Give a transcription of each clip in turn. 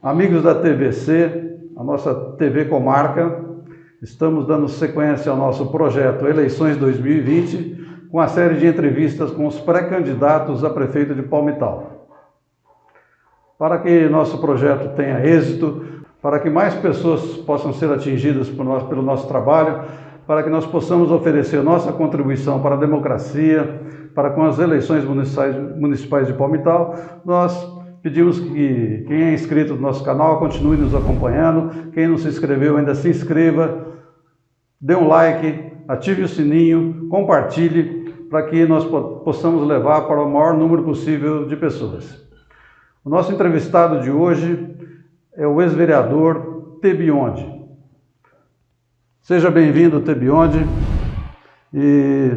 Amigos da TVC, a nossa TV Comarca, estamos dando sequência ao nosso projeto Eleições 2020, com a série de entrevistas com os pré-candidatos a prefeito de Palmital. Para que nosso projeto tenha êxito, para que mais pessoas possam ser atingidas pelo nosso trabalho, para que nós possamos oferecer nossa contribuição para a democracia, para com as eleições municipais de Palmital, nós pedimos que quem é inscrito no nosso canal continue nos acompanhando, quem não se inscreveu ainda se inscreva, dê um like, ative o sininho, compartilhe, para que nós possamos levar para o maior número possível de pessoas. O nosso entrevistado de hoje é o ex-vereador Tebionde. Seja bem-vindo, Tebionde, e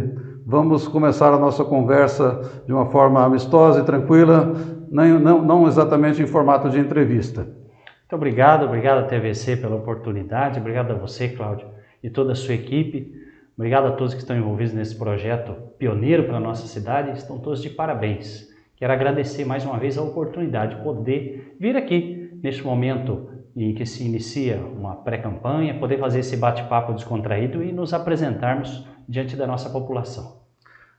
vamos começar a nossa conversa de uma forma amistosa e tranquila, não exatamente em formato de entrevista. Muito obrigado TVC pela oportunidade, obrigado a você, Cláudio, e toda a sua equipe, obrigado a todos que estão envolvidos nesse projeto pioneiro para a nossa cidade, estão todos de parabéns. Quero agradecer mais uma vez a oportunidade de poder vir aqui neste momento em que se inicia uma pré-campanha, poder fazer esse bate-papo descontraído e nos apresentarmos diante da nossa população.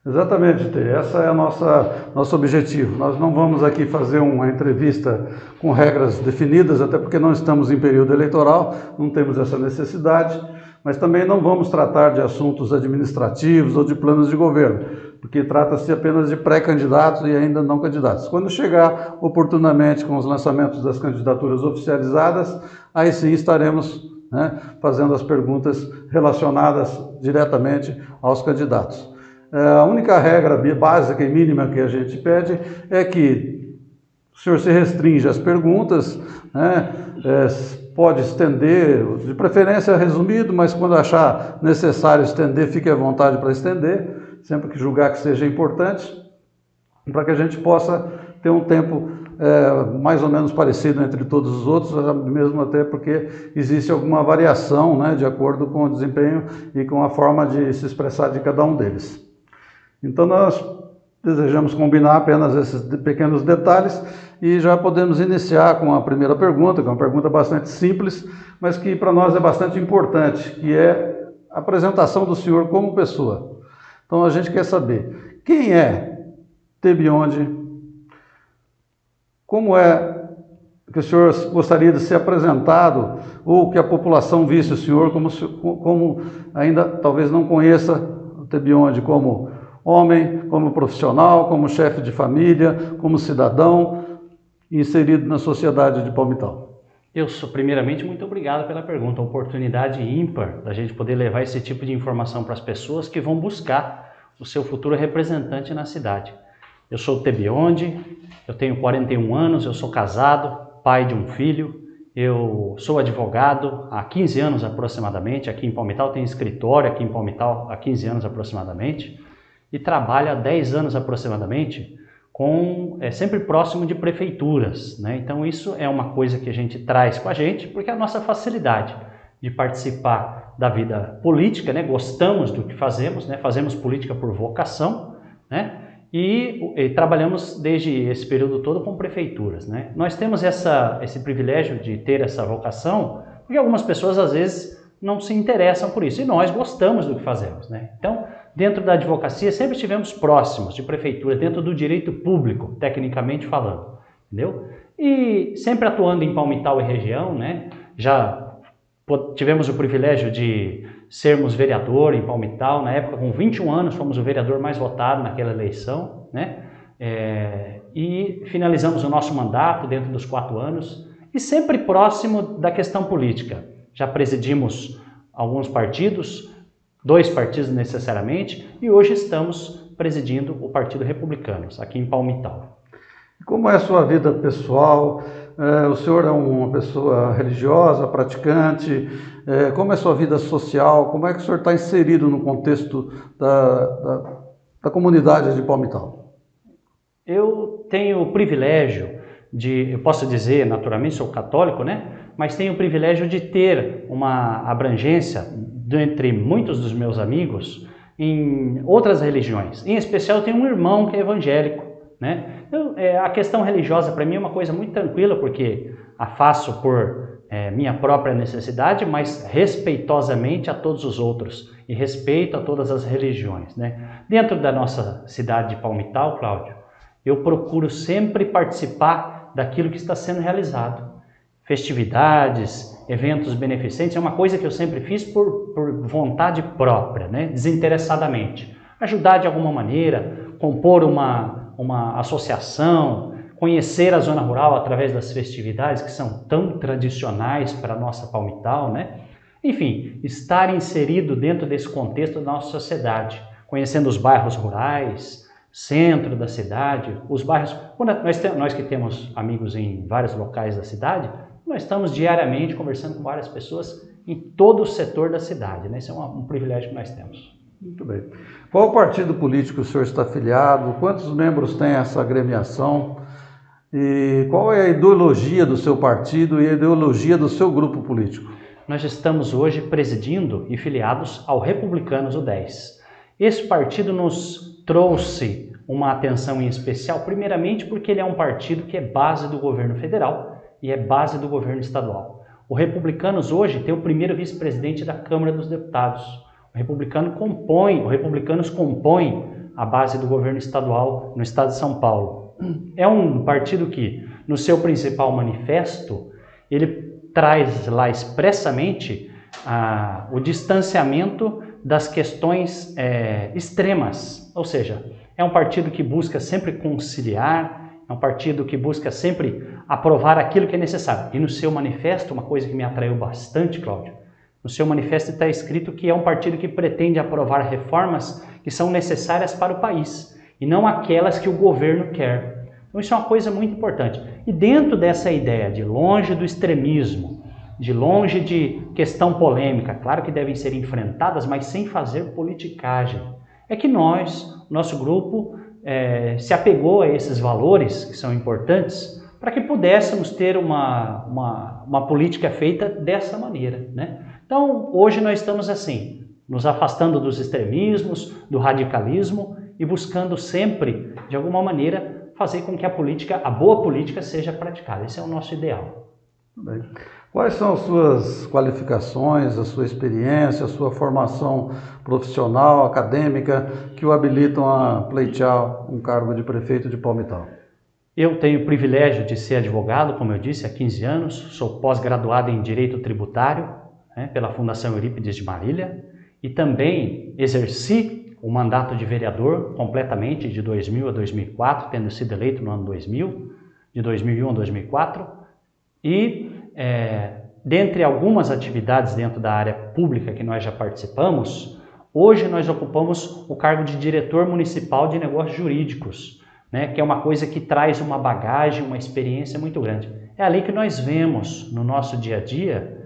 Exatamente, Tê. Esse é o nosso objetivo. Nós não vamos aqui fazer uma entrevista com regras definidas, até porque não estamos em período eleitoral, não temos essa necessidade, mas também não vamos tratar de assuntos administrativos ou de planos de governo, porque trata-se apenas de pré-candidatos e ainda não candidatos. Quando chegar oportunamente com os lançamentos das candidaturas oficializadas, aí sim estaremos fazendo as perguntas relacionadas diretamente aos candidatos. A única regra básica e mínima que a gente pede é que o senhor se restringe às perguntas, pode estender, de preferência resumido, mas quando achar necessário estender, fique à vontade para estender, sempre que julgar que seja importante, para que a gente possa ter um tempo mais ou menos parecido entre todos os outros, mesmo até porque existe alguma variação, de acordo com o desempenho e com a forma de se expressar de cada um deles. Então nós desejamos combinar apenas esses pequenos detalhes e já podemos iniciar com a primeira pergunta, que é uma pergunta bastante simples, mas que para nós é bastante importante, que é a apresentação do senhor como pessoa. Então a gente quer saber quem é Tebionde, como é que o senhor gostaria de ser apresentado ou que a população visse o senhor como ainda talvez não conheça o Tebionde como homem, como profissional, como chefe de família, como cidadão inserido na sociedade de Palmital. Primeiramente, muito obrigado pela pergunta, a oportunidade ímpar da gente poder levar esse tipo de informação para as pessoas que vão buscar o seu futuro representante na cidade. Eu sou o Tebionde, eu tenho 41 anos, eu sou casado, pai de um filho, eu sou advogado há 15 anos aproximadamente, aqui em Palmital, tenho escritório aqui em Palmital há 15 anos aproximadamente, e trabalho há 10 anos aproximadamente sempre próximo de prefeituras, Então isso é uma coisa que a gente traz com a gente, porque é a nossa facilidade de participar da vida política, Gostamos do que fazemos, Fazemos política por vocação, E trabalhamos desde esse período todo com prefeituras, Nós temos esse privilégio de ter essa vocação, porque algumas pessoas às vezes não se interessam por isso, e nós gostamos do que fazemos, Então, dentro da advocacia, sempre estivemos próximos de prefeituras, dentro do direito público, tecnicamente falando, entendeu? E sempre atuando em Palmital e região, Já tivemos o privilégio de sermos vereador em Palmital, na época com 21 anos, fomos o vereador mais votado naquela eleição, E finalizamos o nosso mandato dentro dos 4 anos, e sempre próximo da questão política. Já presidimos alguns partidos, 2 partidos necessariamente, e hoje estamos presidindo o Partido Republicano, aqui em Palmital. Como é a sua vida pessoal? O senhor é uma pessoa religiosa, praticante? Como é a sua vida social? Como é que o senhor está inserido no contexto da comunidade de Palmital? Eu tenho o privilégio eu posso dizer, naturalmente, sou católico, Mas tenho o privilégio de ter uma abrangência entre muitos dos meus amigos em outras religiões. Em especial, eu tenho um irmão que é evangélico, né? Então, a questão religiosa para mim é uma coisa muito tranquila, porque a faço por minha própria necessidade, mas respeitosamente a todos os outros e respeito a todas as religiões, né? Dentro da nossa cidade de Palmital, Cláudio, eu procuro sempre participar daquilo que está sendo realizado. Festividades, eventos beneficentes, é uma coisa que eu sempre fiz por vontade própria, né? Desinteressadamente. Ajudar de alguma maneira, compor uma associação, conhecer a zona rural através das festividades que são tão tradicionais para a nossa Palmital, né? Enfim, estar inserido dentro desse contexto da nossa sociedade, conhecendo os bairros rurais, centro da cidade, os bairros... Nós que temos amigos em vários locais da cidade, nós estamos diariamente conversando com várias pessoas em todo o setor da cidade, né? Esse é um privilégio que nós temos. Muito bem. Qual partido político o senhor está afiliado? Quantos membros tem essa agremiação? E qual é a ideologia do seu partido e a ideologia do seu grupo político? Nós estamos hoje presidindo e filiados ao Republicanos, o 10. Esse partido nos trouxe uma atenção em especial, primeiramente porque ele é um partido que é base do governo federal e é base do governo estadual. O Republicanos hoje tem o primeiro vice-presidente da Câmara dos Deputados. O Republicanos compõe a base do governo estadual no estado de São Paulo. É um partido que, no seu principal manifesto, ele traz lá expressamente o distanciamento das questões extremas, ou seja, é um partido que busca sempre conciliar, é um partido que busca sempre aprovar aquilo que é necessário. E no seu manifesto, uma coisa que me atraiu bastante, Cláudio, no seu manifesto está escrito que é um partido que pretende aprovar reformas que são necessárias para o país e não aquelas que o governo quer. Então isso é uma coisa muito importante. E dentro dessa ideia de longe do extremismo, de longe de questão polêmica, claro que devem ser enfrentadas, mas sem fazer politicagem, é que nosso grupo, se apegou a esses valores que são importantes para que pudéssemos ter uma política feita dessa maneira, né? Então, hoje nós estamos assim, nos afastando dos extremismos, do radicalismo e buscando sempre, de alguma maneira, fazer com que a boa política seja praticada. Esse é o nosso ideal. Bem. Quais são as suas qualificações, a sua experiência, a sua formação profissional, acadêmica, que o habilitam a pleitear um cargo de prefeito de Palmital? Eu tenho o privilégio de ser advogado, como eu disse, há 15 anos, sou pós-graduado em Direito Tributário, pela Fundação Eurípides de Marília, e também exerci o mandato de vereador completamente de 2000 a 2004, tendo sido eleito no ano 2000, de 2001 a 2004, e dentre algumas atividades dentro da área pública que nós já participamos, hoje nós ocupamos o cargo de diretor municipal de negócios jurídicos, né, que é uma coisa que traz uma bagagem, uma experiência muito grande. É ali que nós vemos no nosso dia a dia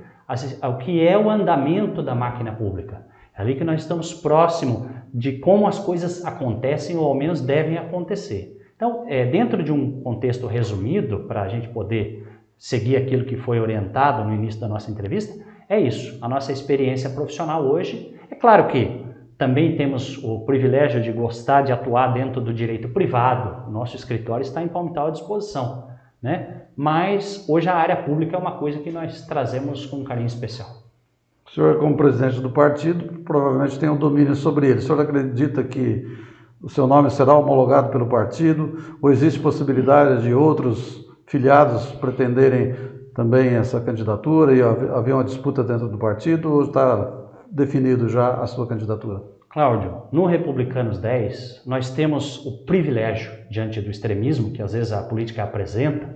o que é o andamento da máquina pública. É ali que nós estamos próximo de como as coisas acontecem ou ao menos devem acontecer. Então, dentro de um contexto resumido, para a gente poder seguir aquilo que foi orientado no início da nossa entrevista, é isso. A nossa experiência profissional hoje, é claro que também temos o privilégio de gostar de atuar dentro do direito privado. O nosso escritório está em Palmital à disposição, né? Mas hoje a área pública é uma coisa que nós trazemos com um carinho especial. O senhor, como presidente do partido, provavelmente tem um domínio sobre ele. O senhor acredita que o seu nome será homologado pelo partido? Ou existe possibilidade de outros filiados pretenderem também essa candidatura e haver uma disputa dentro do partido? Ou está definido já a sua candidatura? Cláudio, no Republicanos 10, nós temos o privilégio, diante do extremismo que às vezes a política apresenta,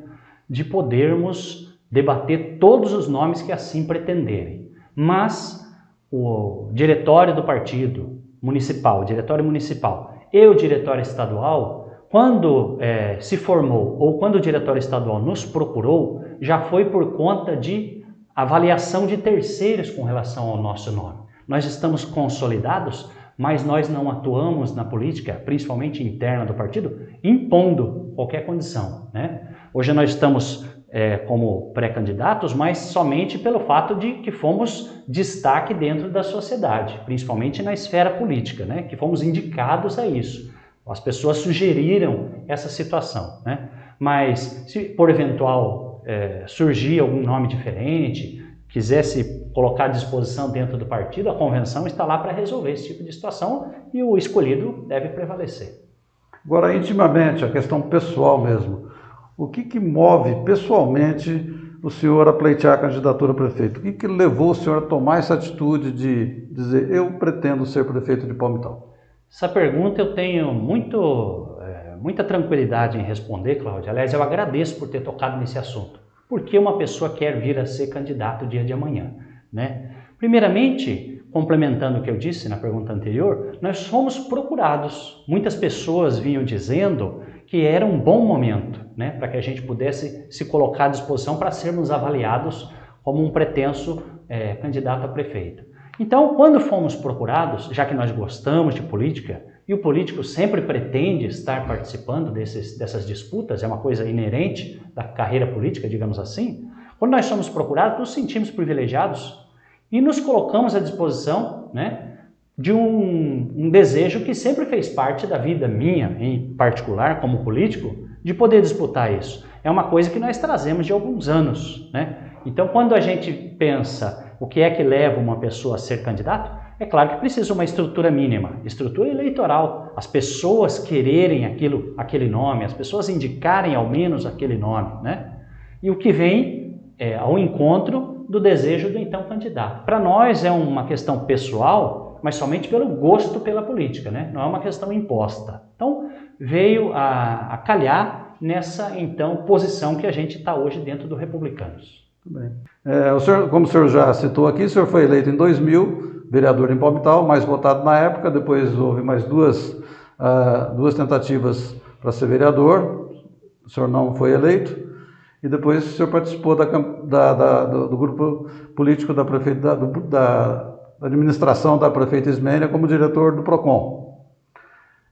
de podermos debater todos os nomes que assim pretenderem. Mas o diretório do partido municipal, o diretório municipal e o diretório estadual, quando se formou ou quando o diretório estadual nos procurou, já foi por conta de avaliação de terceiros com relação ao nosso nome. Nós estamos consolidados, mas nós não atuamos na política, principalmente interna do partido, impondo qualquer condição, né? Hoje nós estamos como pré-candidatos, mas somente pelo fato de que fomos destaque dentro da sociedade, principalmente na esfera política, né? Que fomos indicados a isso. As pessoas sugeriram essa situação, né? Mas se por eventual surgir algum nome diferente, quisesse colocar à disposição dentro do partido, a convenção está lá para resolver esse tipo de situação e o escolhido deve prevalecer. Agora, intimamente, a questão pessoal mesmo. O que move pessoalmente o senhor a pleitear a candidatura a prefeito? O que levou o senhor a tomar essa atitude de dizer, eu pretendo ser prefeito de Palmital? Essa pergunta eu tenho muita tranquilidade em responder, Cláudio. Aliás, eu agradeço por ter tocado nesse assunto. Por que uma pessoa quer vir a ser candidato dia de amanhã, né? Primeiramente, complementando o que eu disse na pergunta anterior, nós fomos procurados. Muitas pessoas vinham dizendo que era um bom momento, né, para que a gente pudesse se colocar à disposição para sermos avaliados como um pretenso candidato a prefeito. Então, quando fomos procurados, já que nós gostamos de política, e o político sempre pretende estar participando dessas disputas, é uma coisa inerente da carreira política, digamos assim, quando nós somos procurados, nos sentimos privilegiados e nos colocamos à disposição, né, de um desejo que sempre fez parte da vida minha, em particular, como político, de poder disputar isso. É uma coisa que nós trazemos de alguns anos, né? Então, quando a gente pensa o que é que leva uma pessoa a ser candidato, é claro que precisa uma estrutura mínima, estrutura eleitoral, as pessoas quererem aquele nome, as pessoas indicarem ao menos aquele nome, né? E o que vem ao encontro do desejo do então candidato. Para nós é uma questão pessoal, mas somente pelo gosto pela política, né? Não é uma questão imposta. Então, veio a calhar nessa, então, posição que a gente está hoje dentro do Republicanos. Muito bem. O senhor, como o senhor já citou aqui, o senhor foi eleito em 2000, vereador em Palmital, mais votado na época, depois houve mais duas tentativas para ser vereador, o senhor não foi eleito, e depois o senhor participou do grupo político da administração da prefeita Ismênia como diretor do PROCON.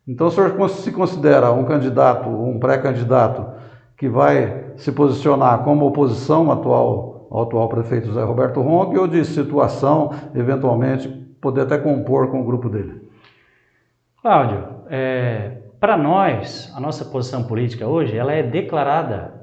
Então o senhor se considera um candidato, um pré-candidato que vai se posicionar como oposição ao atual prefeito José Roberto Ronque ou de situação, eventualmente, poder até compor com o grupo dele? Cláudio, para nós, a nossa posição política hoje, ela é declarada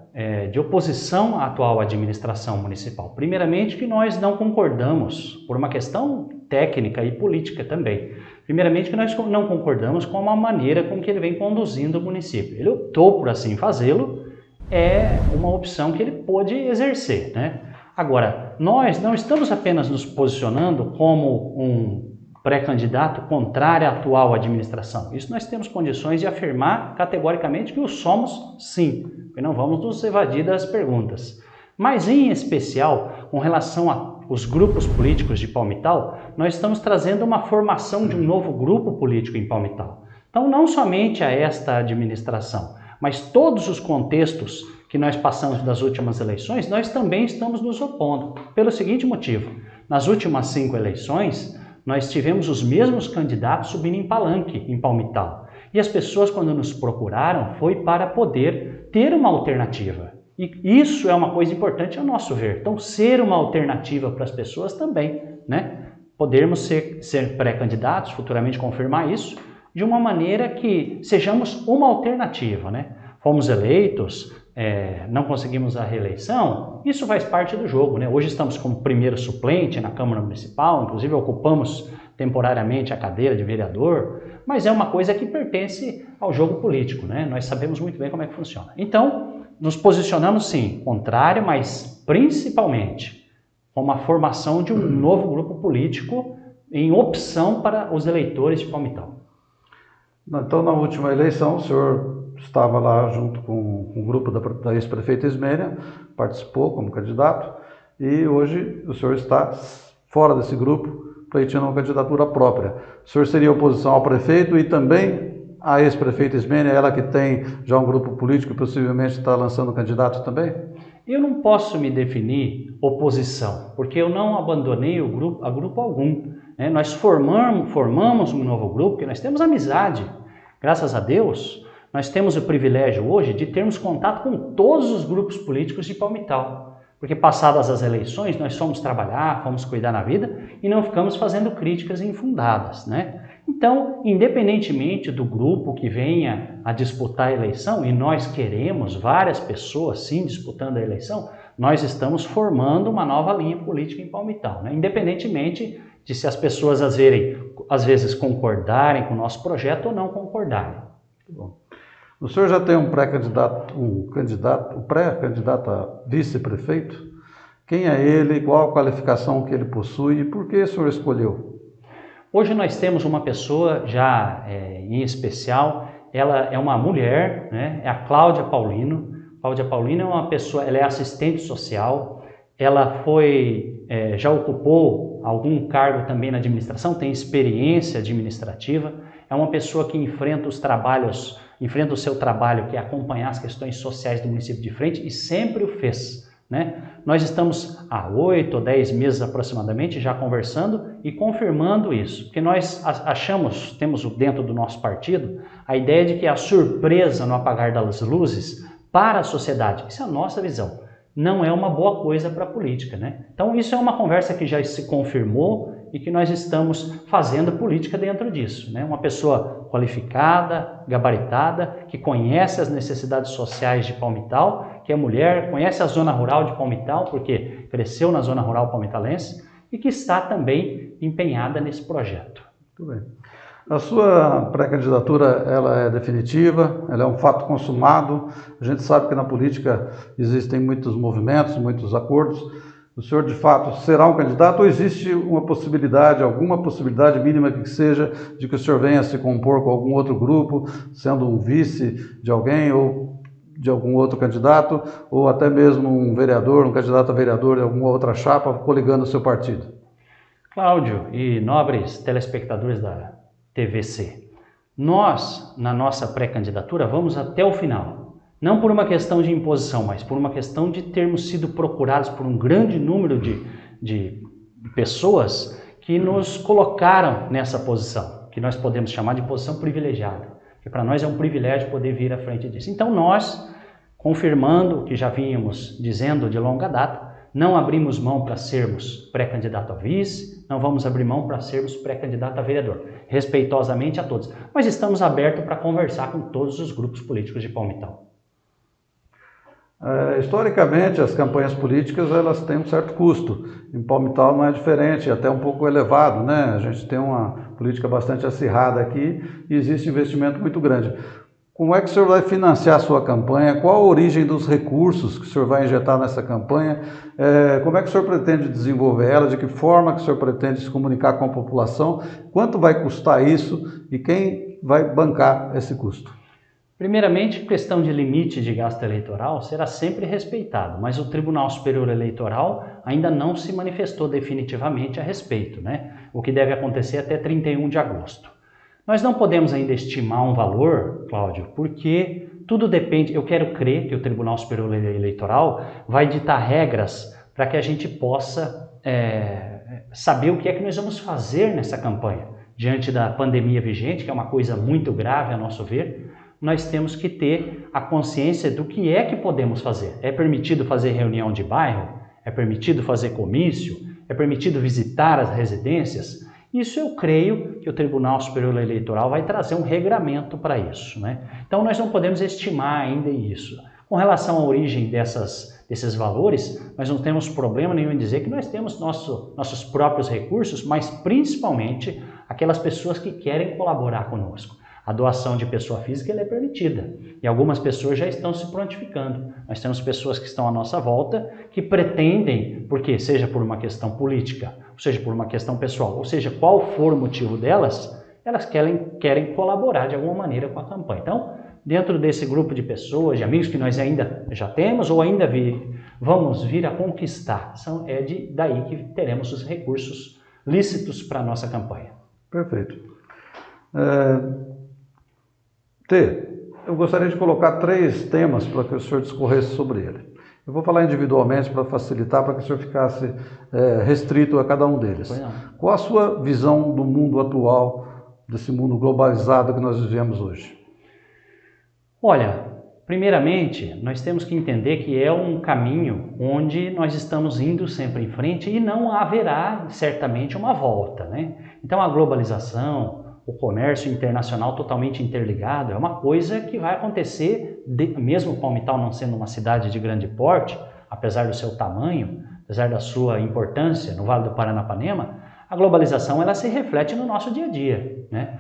de oposição à atual administração municipal. Primeiramente, que nós não concordamos, por uma questão técnica e política também. Primeiramente, que nós não concordamos com a maneira com que ele vem conduzindo o município. Ele optou por assim fazê-lo, é uma opção que ele pôde exercer, né? Agora, nós não estamos apenas nos posicionando como um pré-candidato contrário à atual administração. Isso nós temos condições de afirmar categoricamente que o somos, sim, e não vamos nos evadir das perguntas. Mas, em especial, com relação aos grupos políticos de Palmital, nós estamos trazendo uma formação de um novo grupo político em Palmital. Então, não somente a esta administração, mas todos os contextos que nós passamos das últimas eleições, nós também estamos nos opondo. Pelo seguinte motivo, nas últimas 5 eleições, nós tivemos os mesmos candidatos subindo em palanque em Palmital. E as pessoas, quando nos procuraram, foi para poder ter uma alternativa. E isso é uma coisa importante ao nosso ver. Então, ser uma alternativa para as pessoas também, né? Podermos ser pré-candidatos, futuramente confirmar isso, de uma maneira que sejamos uma alternativa, né? Fomos eleitos, não conseguimos a reeleição, isso faz parte do jogo, né? Hoje estamos como primeiro suplente na Câmara Municipal, inclusive ocupamos temporariamente a cadeira de vereador, mas é uma coisa que pertence ao jogo político, né? Nós sabemos muito bem como é que funciona. Então, nos posicionamos sim, contrário, mas principalmente com a formação de um novo grupo político em opção para os eleitores de Palmital. Então, na última eleição, o senhor estava lá junto com o grupo da ex-prefeita Ismênia, participou como candidato, e hoje o senhor está fora desse grupo, pleiteando uma candidatura própria. O senhor seria oposição ao prefeito e também à ex-prefeita Ismênia, ela que tem já um grupo político e possivelmente está lançando candidato também? Eu não posso me definir oposição, porque eu não abandonei o grupo a grupo algum. Né? Nós formamos um novo grupo, porque nós temos amizade. Graças a Deus, nós temos o privilégio hoje de termos contato com todos os grupos políticos de Palmital. Porque passadas as eleições, nós fomos trabalhar, fomos cuidar na vida e não ficamos fazendo críticas infundadas, né? Então, independentemente do grupo que venha a disputar a eleição, e nós queremos várias pessoas sim disputando a eleição, nós estamos formando uma nova linha política em Palmitão, né? Independentemente de se as pessoas às vezes concordarem com o nosso projeto ou não concordarem. Bom. O senhor já tem um pré-candidato a vice-prefeito? Quem é ele, qual a qualificação que ele possui e por que o senhor escolheu? Hoje nós temos uma pessoa já em especial, ela é uma mulher, né? É a Cláudia Paulino. Cláudia Paulino é uma pessoa, ela é assistente social, ela já ocupou algum cargo também na administração, tem experiência administrativa, é uma pessoa que enfrenta o seu trabalho, que é acompanhar as questões sociais do município de frente e sempre o fez, né? Nós estamos há 8 ou 10 meses aproximadamente já conversando e confirmando isso, porque nós temos dentro do nosso partido a ideia de que a surpresa no apagar das luzes para a sociedade, isso é a nossa visão, não é uma boa coisa para a política, né? Então isso é uma conversa que já se confirmou e que nós estamos fazendo política dentro disso, né? Uma pessoa qualificada, gabaritada, que conhece as necessidades sociais de Palmital, que é mulher, conhece a zona rural de Palmital, porque cresceu na zona rural palmitalense e que está também empenhada nesse projeto. Muito bem. A sua pré-candidatura, ela é definitiva, ela é um fato consumado. A gente sabe que na política existem muitos movimentos, muitos acordos. O senhor, de fato, será um candidato ou existe uma possibilidade, alguma possibilidade mínima que seja, de que o senhor venha se compor com algum outro grupo, sendo um vice de alguém ou de algum outro candidato, ou até mesmo um vereador, um candidato a vereador em alguma outra chapa, coligando o seu partido? Cláudio e nobres telespectadores da TVC, nós, na nossa pré-candidatura, vamos até o final. Não por uma questão de imposição, mas por uma questão de termos sido procurados por um grande número de pessoas que nos colocaram nessa posição, que nós podemos chamar de posição privilegiada, que para nós é um privilégio poder vir à frente disso. Então nós, confirmando o que já vínhamos dizendo de longa data, não abrimos mão para sermos pré-candidato a vice, não vamos abrir mão para sermos pré-candidato a vereador, respeitosamente a todos, mas estamos abertos para conversar com todos os grupos políticos de Palmital. Historicamente, as campanhas políticas elas têm um certo custo. Em Palmital não é diferente, até um pouco elevado, né? A gente tem uma política bastante acirrada aqui e existe investimento muito grande. Como é que o senhor vai financiar a sua campanha? Qual a origem dos recursos que o senhor vai injetar nessa campanha? Como é que o senhor pretende desenvolver ela? De que forma que o senhor pretende se comunicar com a população? Quanto vai custar isso e quem vai bancar esse custo? Primeiramente, questão de limite de gasto eleitoral será sempre respeitado, mas o Tribunal Superior Eleitoral ainda não se manifestou definitivamente a respeito, né? O que deve acontecer até 31 de agosto. Nós não podemos ainda estimar um valor, Cláudio, porque tudo depende, eu quero crer que o Tribunal Superior Eleitoral vai ditar regras para que a gente possa saber o que é que nós vamos fazer nessa campanha. Diante da pandemia vigente, que é uma coisa muito grave a nosso ver, nós temos que ter a consciência do que é que podemos fazer. É permitido fazer reunião de bairro? É permitido fazer comício? É permitido visitar as residências? Isso eu creio que o Tribunal Superior Eleitoral vai trazer um regramento para isso, né? Então nós não podemos estimar ainda isso. Com relação à origem desses valores, nós não temos problema nenhum em dizer que nós temos nossos próprios recursos, mas principalmente aquelas pessoas que querem colaborar conosco. A doação de pessoa física ela é permitida e algumas pessoas já estão se prontificando. Nós temos pessoas que estão à nossa volta que pretendem, porque seja por uma questão política, ou seja por uma questão pessoal, ou seja, qual for o motivo delas, elas querem colaborar de alguma maneira com a campanha. Então, dentro desse grupo de pessoas, de amigos que nós ainda já temos ou ainda vamos vir a conquistar, daí que teremos os recursos lícitos para a nossa campanha. Perfeito. Eu gostaria de colocar 3 temas para que o senhor discorresse sobre ele. Eu vou falar individualmente para facilitar, para que o senhor ficasse restrito a cada um deles. Qual a sua visão do mundo atual, desse mundo globalizado que nós vivemos hoje? Olha, primeiramente, nós temos que entender que é um caminho onde nós estamos indo sempre em frente e não haverá, certamente, uma volta, né? Então, a globalização, o comércio internacional totalmente interligado, é uma coisa que vai acontecer, mesmo Palmitau não sendo uma cidade de grande porte, apesar do seu tamanho, apesar da sua importância no Vale do Paranapanema, a globalização ela se reflete no nosso dia a dia, né?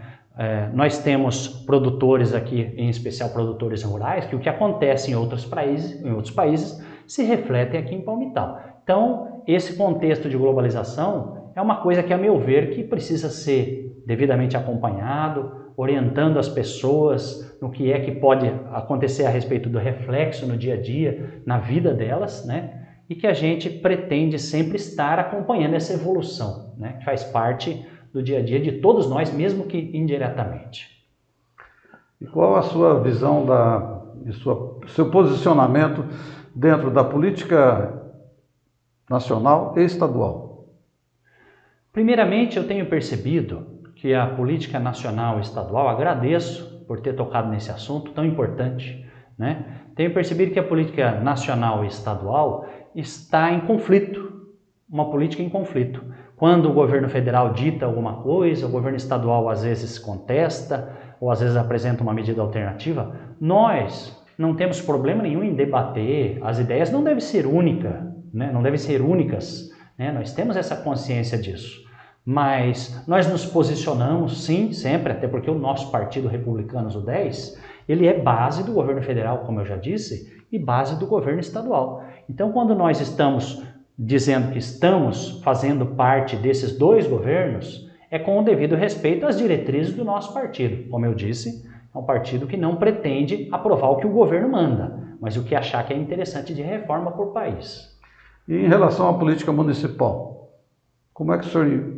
Nós temos produtores aqui, em especial produtores rurais, que o que acontece em outros países se reflete aqui em Palmitau. Então, esse contexto de globalização é uma coisa que, a meu ver, que precisa ser devidamente acompanhado, orientando as pessoas no que é que pode acontecer a respeito do reflexo no dia a dia, na vida delas, né? E que a gente pretende sempre estar acompanhando essa evolução, né? Que faz parte do dia a dia de todos nós, mesmo que indiretamente. E qual a sua visão seu posicionamento dentro da política nacional e estadual? Primeiramente, eu tenho percebido que a política nacional e estadual, agradeço por ter tocado nesse assunto tão importante, né? Tenho percebido que a política nacional e estadual está em conflito, uma política em conflito. Quando o governo federal dita alguma coisa, o governo estadual às vezes contesta ou às vezes apresenta uma medida alternativa, nós não temos problema nenhum em debater, as ideias não devem ser únicas, né? Não devem ser únicas, né? Nós temos essa consciência disso, mas nós nos posicionamos sim, sempre, até porque o nosso partido Republicanos, o 10, ele é base do governo federal, como eu já disse, e base do governo estadual. Então, quando nós estamos dizendo que estamos fazendo parte desses dois governos, é com o devido respeito às diretrizes do nosso partido. Como eu disse, é um partido que não pretende aprovar o que o governo manda, mas o que achar que é interessante de reforma para o país. E em relação à política municipal, como é que o senhor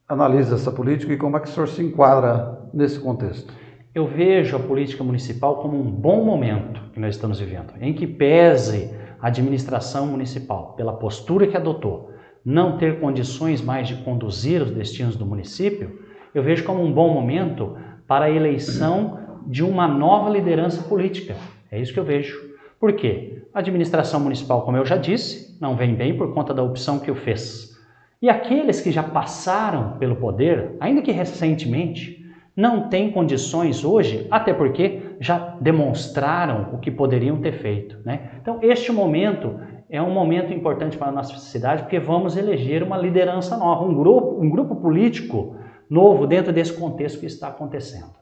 analisa essa política e como é que o senhor se enquadra nesse contexto? Eu vejo a política municipal como um bom momento que nós estamos vivendo, em que pese a administração municipal, pela postura que adotou, não ter condições mais de conduzir os destinos do município, eu vejo como um bom momento para a eleição de uma nova liderança política. É isso que eu vejo. Por quê? A administração municipal, como eu já disse, não vem bem por conta da opção que o fez. E aqueles que já passaram pelo poder, ainda que recentemente, não têm condições hoje, até porque já demonstraram o que poderiam ter feito, né? Então, este momento é um momento importante para a nossa cidade, porque vamos eleger uma liderança nova, um grupo político novo dentro desse contexto que está acontecendo.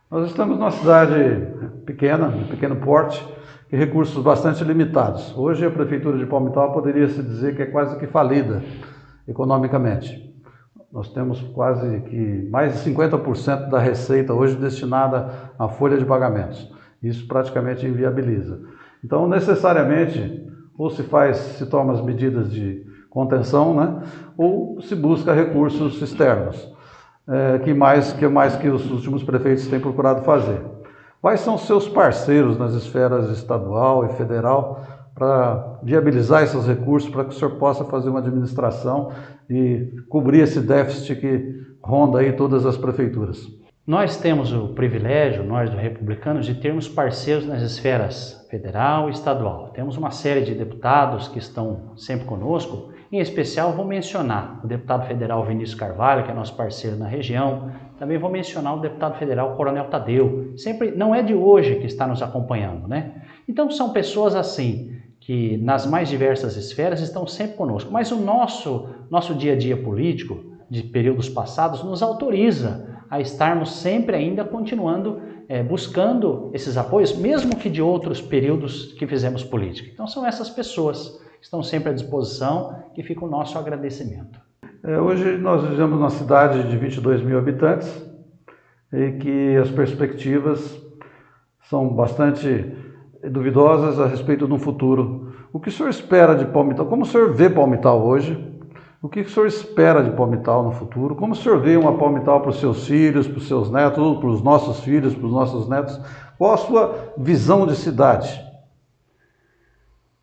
Nós estamos numa cidade pequena, de pequeno porte, e recursos bastante limitados. Hoje a Prefeitura de Palmitau poderia se dizer que é quase que falida economicamente. Nós temos quase que mais de 50% da receita hoje destinada à folha de pagamentos. Isso praticamente inviabiliza. Então, necessariamente, ou se toma as medidas de contenção, né, ou se busca recursos externos, que mais que os últimos prefeitos têm procurado fazer. Quais são os seus parceiros nas esferas estadual e federal para viabilizar esses recursos, para que o senhor possa fazer uma administração e cobrir esse déficit que ronda aí todas as prefeituras? Nós temos o privilégio, nós do Republicanos, de termos parceiros nas esferas federal e estadual. Temos uma série de deputados que estão sempre conosco. Em especial, vou mencionar o deputado federal Vinícius Carvalho, que é nosso parceiro na região. Também vou mencionar o deputado federal Coronel Tadeu. Sempre, não é de hoje que está nos acompanhando, né? Então, são pessoas assim, que nas mais diversas esferas estão sempre conosco. Mas o nosso dia a dia político, de períodos passados, nos autoriza a estarmos sempre ainda continuando buscando esses apoios, mesmo que de outros períodos que fizemos política. Então são essas pessoas que estão sempre à disposição, que fica o nosso agradecimento. Hoje nós vivemos numa cidade de 22 mil habitantes e que as perspectivas são bastante duvidosas a respeito de um futuro. O que o senhor espera de Palmitau? Como o senhor vê Palmitau hoje? O que o senhor espera de Palmitau no futuro? Como o senhor vê uma Palmitau para os seus filhos, para os seus netos, para os nossos filhos, para os nossos netos? Qual a sua visão de cidade?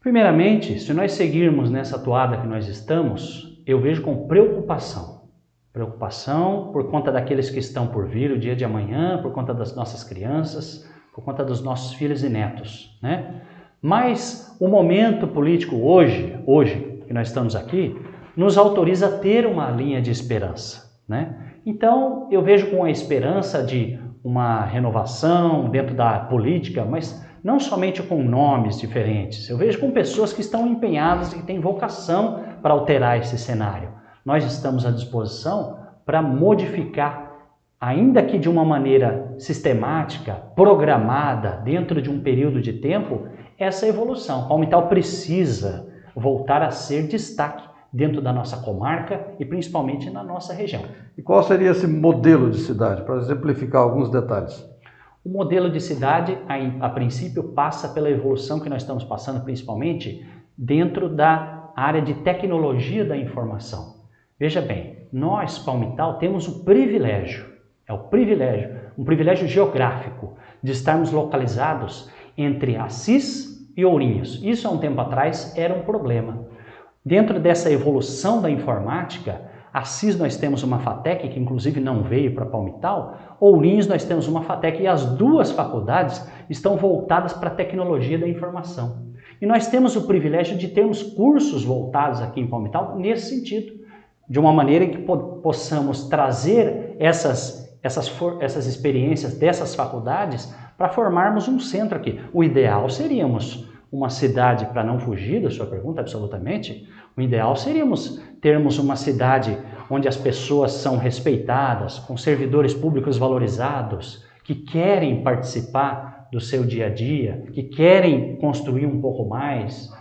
Primeiramente, se nós seguirmos nessa toada que nós estamos, eu vejo com preocupação. Preocupação por conta daqueles que estão por vir o dia de amanhã, por conta das nossas crianças, por conta dos nossos filhos e netos, né? Mas o momento político hoje que nós estamos aqui, nos autoriza a ter uma linha de esperança, né? Então, eu vejo com a esperança de uma renovação dentro da política, mas não somente com nomes diferentes. Eu vejo com pessoas que estão empenhadas e que têm vocação para alterar esse cenário. Nós estamos à disposição para modificar, ainda que de uma maneira sistemática, programada, dentro de um período de tempo, essa evolução. Palmital precisa voltar a ser destaque dentro da nossa comarca e principalmente na nossa região. E qual seria esse modelo de cidade, para exemplificar alguns detalhes? O modelo de cidade, a princípio, passa pela evolução que nós estamos passando, principalmente dentro da área de tecnologia da informação. Veja bem, nós, Palmital, temos o privilégio, um privilégio geográfico, de estarmos localizados entre Assis e Ourinhos. Isso há um tempo atrás era um problema. Dentro dessa evolução da informática, Assis nós temos uma FATEC, que inclusive não veio para Palmital, Ourinhos nós temos uma FATEC e as duas faculdades estão voltadas para a tecnologia da informação. E nós temos o privilégio de termos cursos voltados aqui em Palmital nesse sentido, de uma maneira que possamos trazer essas experiências dessas faculdades para formarmos um centro aqui. O ideal seríamos uma cidade, para não fugir da sua pergunta absolutamente, o ideal seríamos termos uma cidade onde as pessoas são respeitadas, com servidores públicos valorizados, que querem participar do seu dia a dia, que querem construir um pouco mais,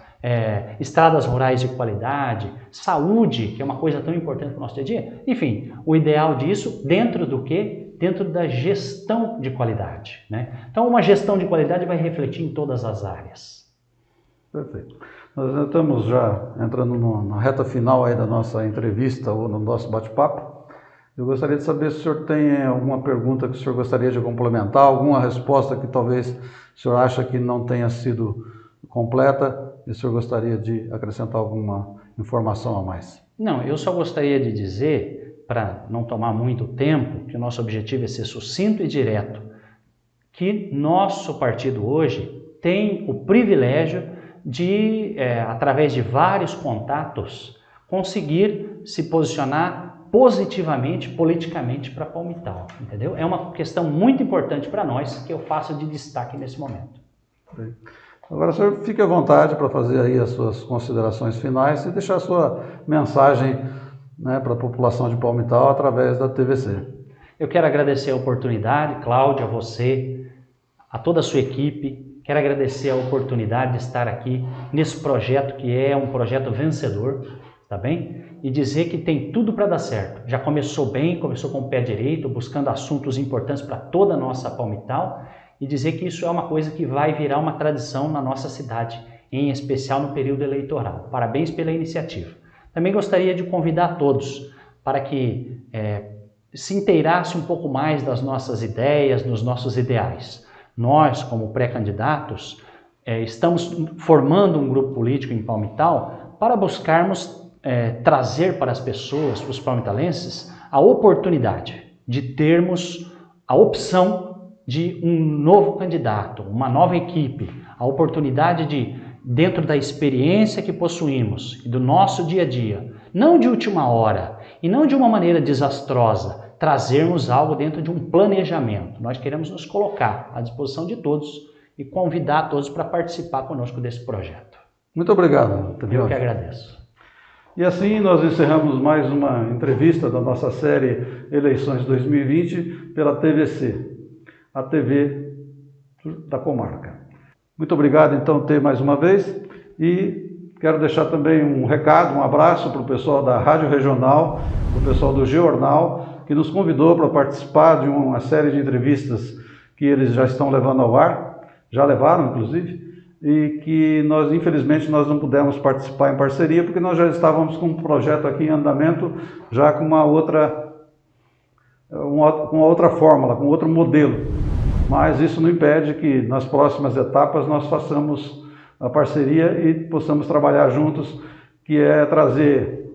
estradas rurais de qualidade, saúde, que é uma coisa tão importante para o nosso dia a dia. Enfim, o ideal disso dentro do quê? Dentro da gestão de qualidade, né? Então, uma gestão de qualidade vai refletir em todas as áreas. Perfeito. Nós estamos já entrando na reta final aí da nossa entrevista ou no nosso bate-papo. Eu gostaria de saber se o senhor tem alguma pergunta que o senhor gostaria de complementar, alguma resposta que talvez o senhor acha que não tenha sido completa e o senhor gostaria de acrescentar alguma informação a mais. Não, eu só gostaria de dizer, para não tomar muito tempo, que o nosso objetivo é ser sucinto e direto, que nosso partido hoje tem o privilégio de, através de vários contatos, conseguir se posicionar positivamente, politicamente para Palmital, entendeu? É uma questão muito importante para nós que eu faço de destaque nesse momento. Agora, o senhor fique à vontade para fazer aí as suas considerações finais e deixar a sua mensagem, né, para a população de Palmital através da TVC. Eu quero agradecer a oportunidade, Cláudio, a você, a toda a sua equipe. Quero agradecer a oportunidade de estar aqui nesse projeto que é um projeto vencedor, tá bem? E dizer que tem tudo para dar certo. Já começou bem, começou com o pé direito, buscando assuntos importantes para toda a nossa Palmital e dizer que isso é uma coisa que vai virar uma tradição na nossa cidade, em especial no período eleitoral. Parabéns pela iniciativa. Também gostaria de convidar todos para que se inteirasse um pouco mais das nossas ideias, dos nossos ideais. Nós, como pré-candidatos, estamos formando um grupo político em Palmital para buscarmos trazer para as pessoas, para os palmitalenses, a oportunidade de termos a opção de um novo candidato, uma nova equipe, a oportunidade de, dentro da experiência que possuímos e do nosso dia a dia, não de última hora e não de uma maneira desastrosa, trazermos algo dentro de um planejamento. Nós queremos nos colocar à disposição de todos e convidar todos para participar conosco desse projeto. Muito obrigado, TVC. Eu que agradeço. E assim nós encerramos mais uma entrevista da nossa série Eleições 2020 pela TVC, a TV da comarca. Muito obrigado, então, mais uma vez, e quero deixar também um recado, um abraço para o pessoal da Rádio Regional, para o pessoal do Jornal, que nos convidou para participar de uma série de entrevistas que eles já estão levando ao ar, já levaram inclusive, e que nós, infelizmente, nós não pudemos participar em parceria, porque nós já estávamos com um projeto aqui em andamento, já com uma outra fórmula, com outro modelo. Mas isso não impede que nas próximas etapas nós façamos a parceria e possamos trabalhar juntos, que é trazer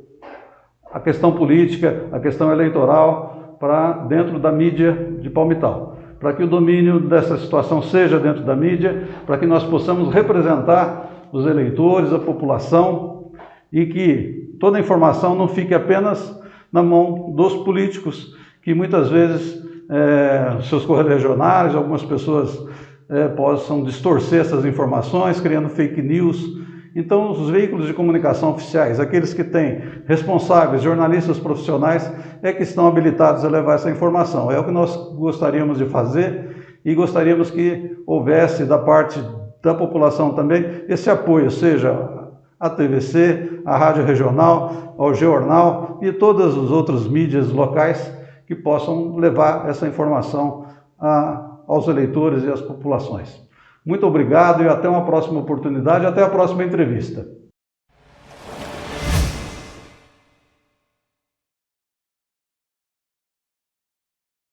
a questão política, a questão eleitoral para dentro da mídia de Palmital, para que o domínio dessa situação seja dentro da mídia, para que nós possamos representar os eleitores, a população e que toda a informação não fique apenas na mão dos políticos que muitas vezes seus correligionários, algumas pessoas possam distorcer essas informações, criando fake news. Então, os veículos de comunicação oficiais, aqueles que têm responsáveis, jornalistas profissionais, que estão habilitados a levar essa informação. É o que nós gostaríamos de fazer e gostaríamos que houvesse da parte da população também esse apoio, seja a TVC, a Rádio Regional, ao Jornal e todas as outras mídias locais que possam levar essa informação aos eleitores e às populações. Muito obrigado e até uma próxima oportunidade, até a próxima entrevista.